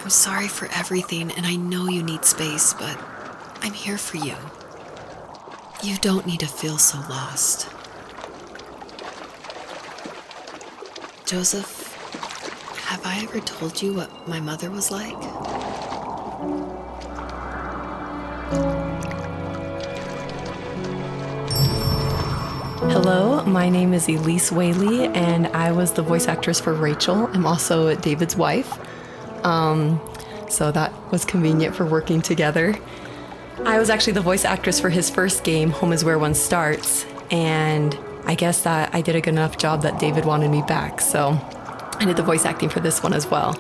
I'm sorry for everything, and I know you need space, but I'm here for you. You don't need to feel so lost. Joseph, have I ever told you what my mother was like? Hello, my name is Elise Whaley, and I was the voice actress for Rachel. I'm also David's wife, so that was convenient for working together. I was actually the voice actress for his first game, Home is Where One Starts, and I guess that I did a good enough job that David wanted me back, so I did the voice acting for this one as well.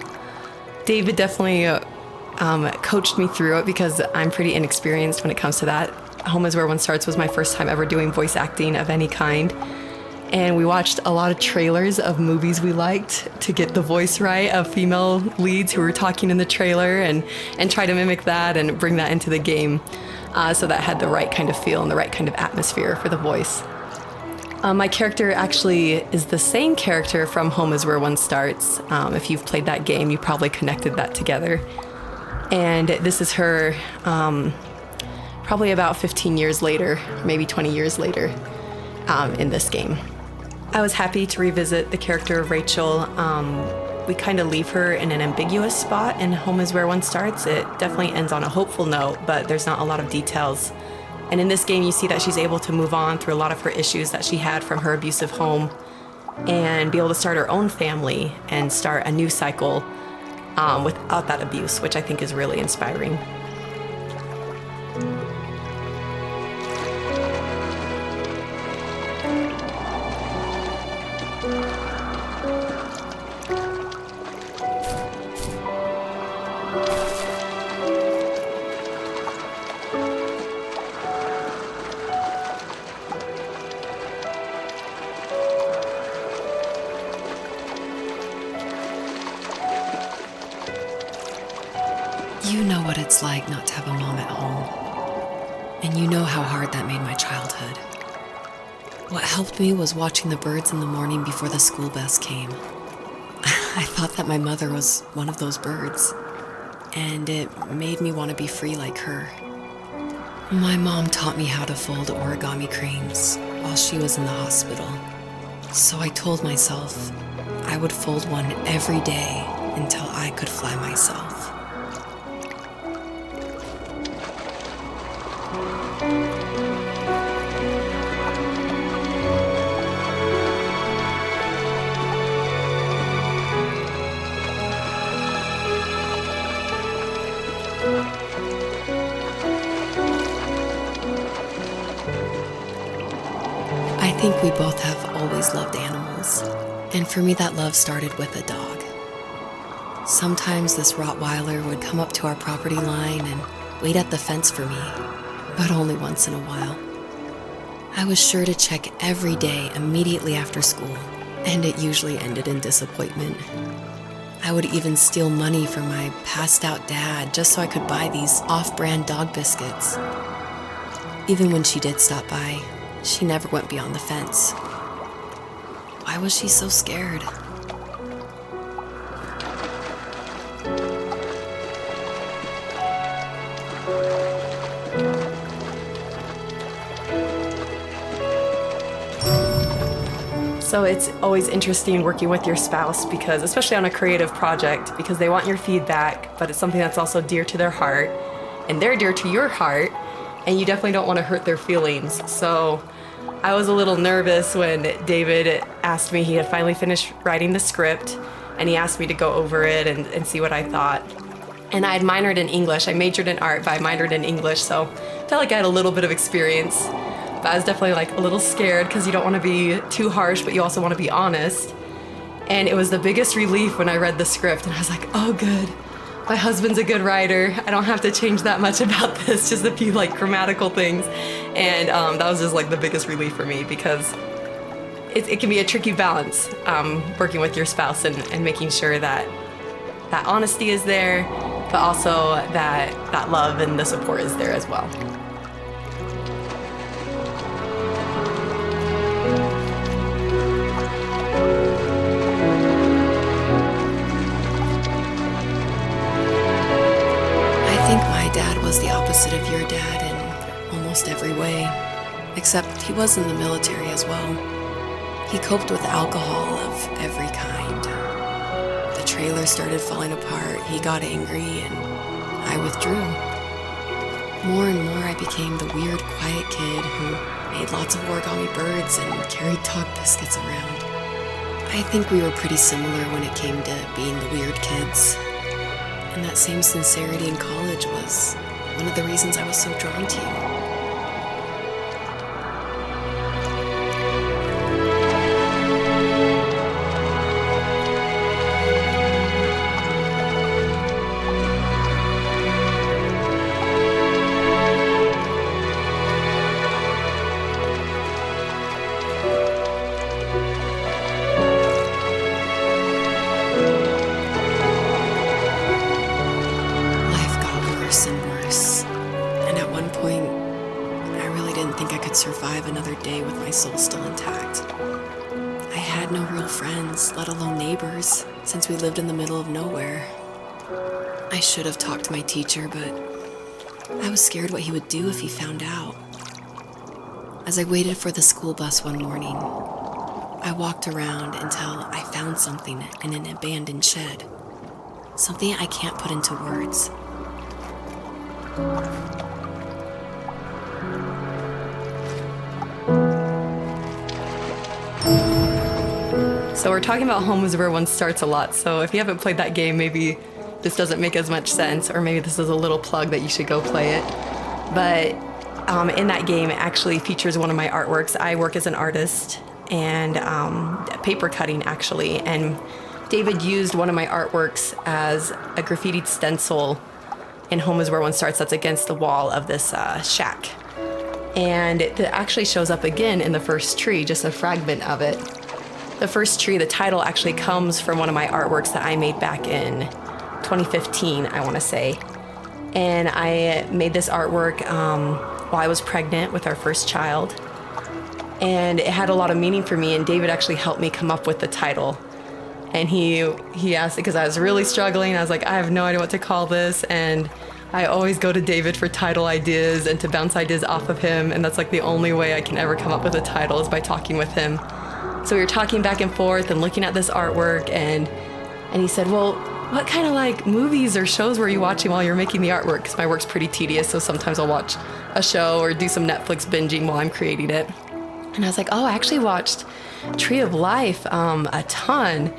David definitely coached me through it because I'm pretty inexperienced when it comes to that. Home is Where One Starts was my first time ever doing voice acting of any kind. And we watched a lot of trailers of movies we liked to get the voice right of female leads who were talking in the trailer and try to mimic that and bring that into the game so that had the right kind of feel and the right kind of atmosphere for the voice. My character actually is the same character from Home is Where One Starts. If you've played that game, you probably connected that together. And this is her probably about 15 years later, maybe 20 years later in this game. I was happy to revisit the character of Rachel. We kind of leave her in an ambiguous spot in Home is Where One Starts. It definitely ends on a hopeful note, but there's not a lot of details. And in this game, you see that she's able to move on through a lot of her issues that she had from her abusive home and be able to start her own family and start a new cycle without that abuse, which I think is really inspiring. You know what it's like not to have a mom at home. And you know how hard that made my childhood. What helped me was watching the birds in the morning before the school bus came. I thought that my mother was one of those birds, and it made me want to be free like her. My mom taught me how to fold origami cranes while she was in the hospital. So I told myself I would fold one every day until I could fly myself. I think we both have always loved animals, and for me that love started with a dog. Sometimes this Rottweiler would come up to our property line and wait at the fence for me, but only once in a while. I was sure to check every day immediately after school, and it usually ended in disappointment. I would even steal money from my passed-out dad just so I could buy these off-brand dog biscuits. Even when she did stop by, she never went beyond the fence. Why was she so scared? So it's always interesting working with your spouse because, especially on a creative project, because they want your feedback, but it's something that's also dear to their heart, and they're dear to your heart, and you definitely don't want to hurt their feelings. So I was a little nervous when David asked me, he had finally finished writing the script, and he asked me to go over it and see what I thought. And I had minored in English. I majored in art, but I minored in English, so I felt like I had a little bit of experience. But I was definitely like a little scared because you don't want to be too harsh, but you also want to be honest. And it was the biggest relief when I read the script, and I was like, oh, good. My husband's a good writer. I don't have to change that much about this, just a few like grammatical things. And that was just like the biggest relief for me because it can be a tricky balance working with your spouse and making sure that that honesty is there, but also that love and the support is there as well. think my dad was the opposite of your dad in almost every way, except he was in the military as well. He coped with alcohol of every kind. The trailer started falling apart, he got angry, and I withdrew. More and more I became the weird, quiet kid who made lots of origami birds and carried dog biscuits around. I think we were pretty similar when it came to being the weird kids. And that same sincerity in college was one of the reasons I was so drawn to you. Survive another day with my soul still intact. I had no real friends, let alone neighbors, since we lived in the middle of nowhere. I should have talked to my teacher, but I was scared what he would do if he found out. As I waited for the school bus one morning, I walked around until I found something in an abandoned shed. Something I can't put into words. So we're talking about Home is Where One Starts a lot. So if you haven't played that game, maybe this doesn't make as much sense, or maybe this is a little plug that you should go play it. But in that game, it actually features one of my artworks. I work as an artist and paper cutting, actually. And David used one of my artworks as a graffitied stencil in Home is Where One Starts that's against the wall of this shack. And it actually shows up again in the first tree, just a fragment of it. The first tree, the title actually comes from one of my artworks that I made back in 2015, I want to say. And I made this artwork while I was pregnant with our first child. And it had a lot of meaning for me, and David actually helped me come up with the title. And he asked, because I was really struggling, I was like, I have no idea what to call this, and I always go to David for title ideas and to bounce ideas off of him, and that's like the only way I can ever come up with a title is by talking with him. So we were talking back and forth and looking at this artwork, and he said, well, what kind of like movies or shows were you watching while you were making the artwork? Because my work's pretty tedious, so sometimes I'll watch a show or do some Netflix binging while I'm creating it. And I was like, oh, I actually watched Tree of Life a ton.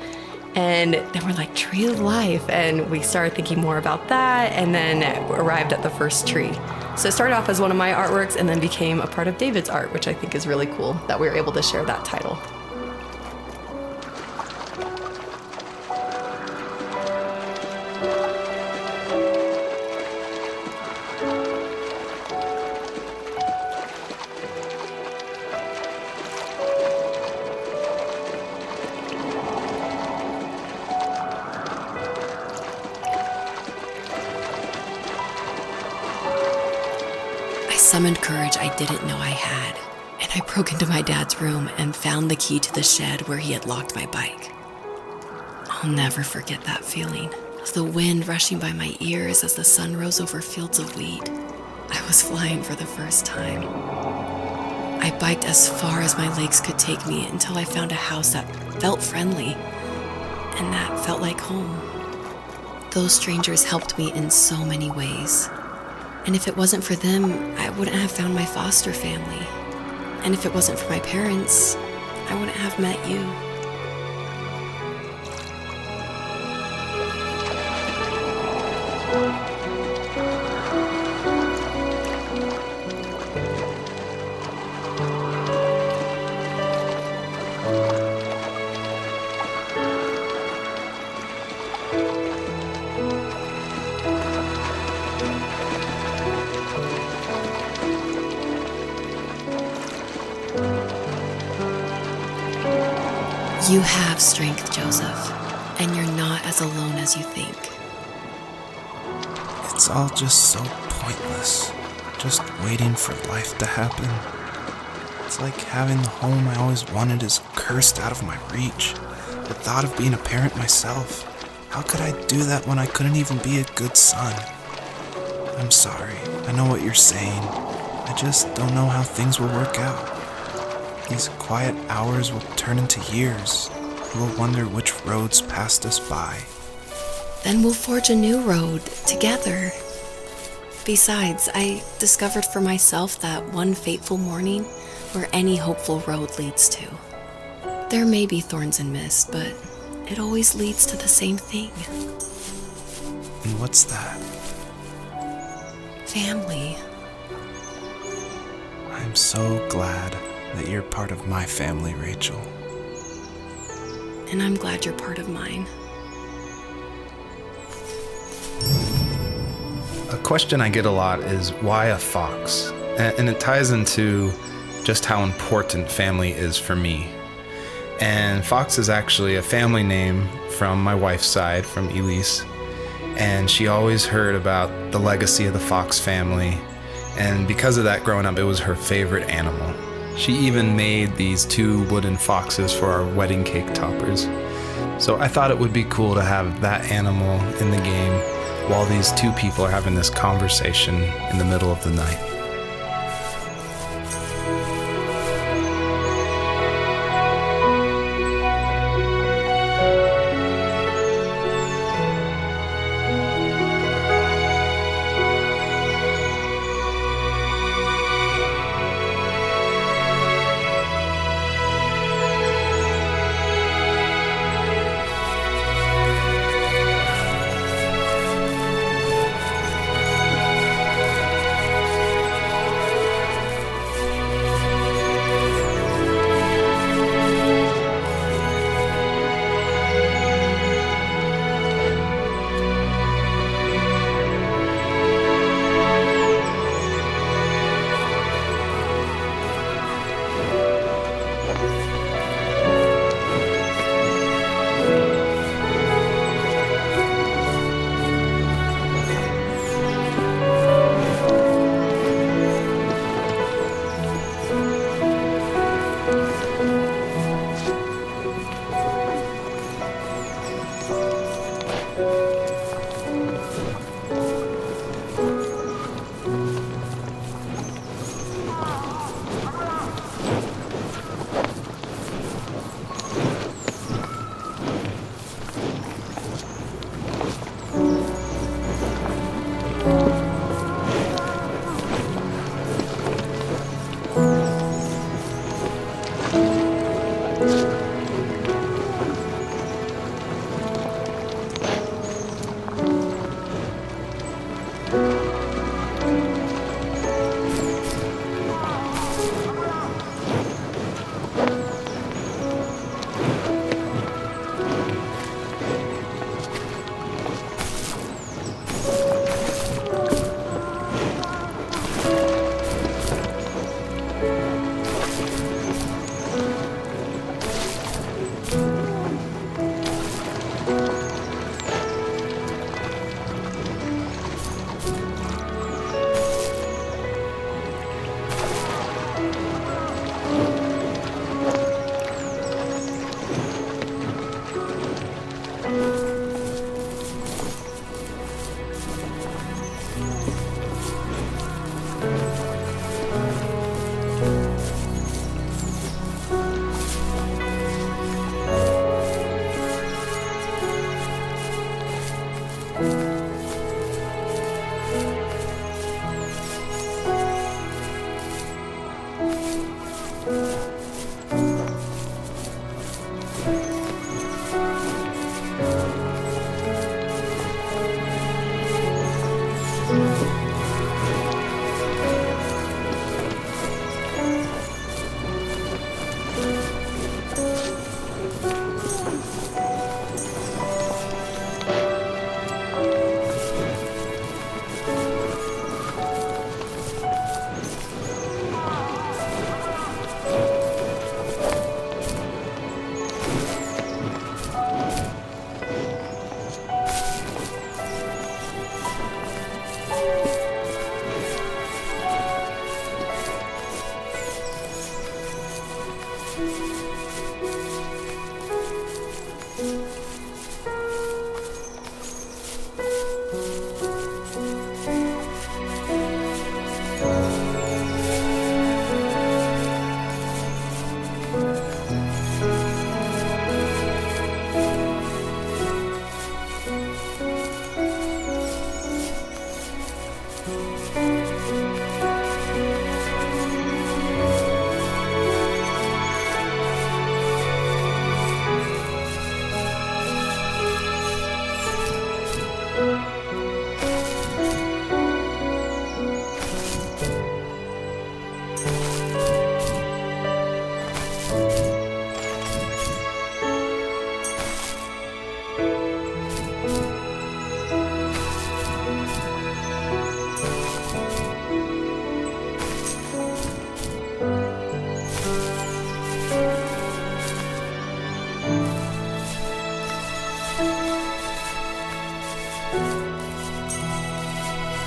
And then we're like, Tree of Life. And we started thinking more about that, and then arrived at the first tree. So it started off as one of my artworks and then became a part of David's art, which I think is really cool that we were able to share that title. I summoned courage I didn't know I had, and I broke into my dad's room and found the key to the shed where he had locked my bike. I'll never forget that feeling of the wind rushing by my ears as the sun rose over fields of wheat. I was flying for the first time. I biked as far as my legs could take me until I found a house that felt friendly and that felt like home. Those strangers helped me in so many ways. And if it wasn't for them, I wouldn't have found my foster family. And if it wasn't for my parents, I wouldn't have met you. You have strength, Joseph, and you're not as alone as you think. It's all just so pointless, just waiting for life to happen. It's like having the home I always wanted is cursed out of my reach. The thought of being a parent myself, how could I do that when I couldn't even be a good son? I'm sorry. I know what you're saying. I just don't know how things will work out. These quiet hours will turn into years. We will wonder which roads passed us by. Then we'll forge a new road together. Besides, I discovered for myself that one fateful morning where any hopeful road leads to. There may be thorns and mist, but it always leads to the same thing. And what's that? Family. I'm so glad that you're part of my family, Rachel. And I'm glad you're part of mine. A question I get a lot is why a fox? And it ties into just how important family is for me. And Fox is actually a family name from my wife's side, from Elise. And she always heard about the legacy of the Fox family. And because of that, growing up, it was her favorite animal. She even made these 2 wooden foxes for our wedding cake toppers. So I thought it would be cool to have that animal in the game while these 2 people are having this conversation in the middle of the night.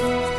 life.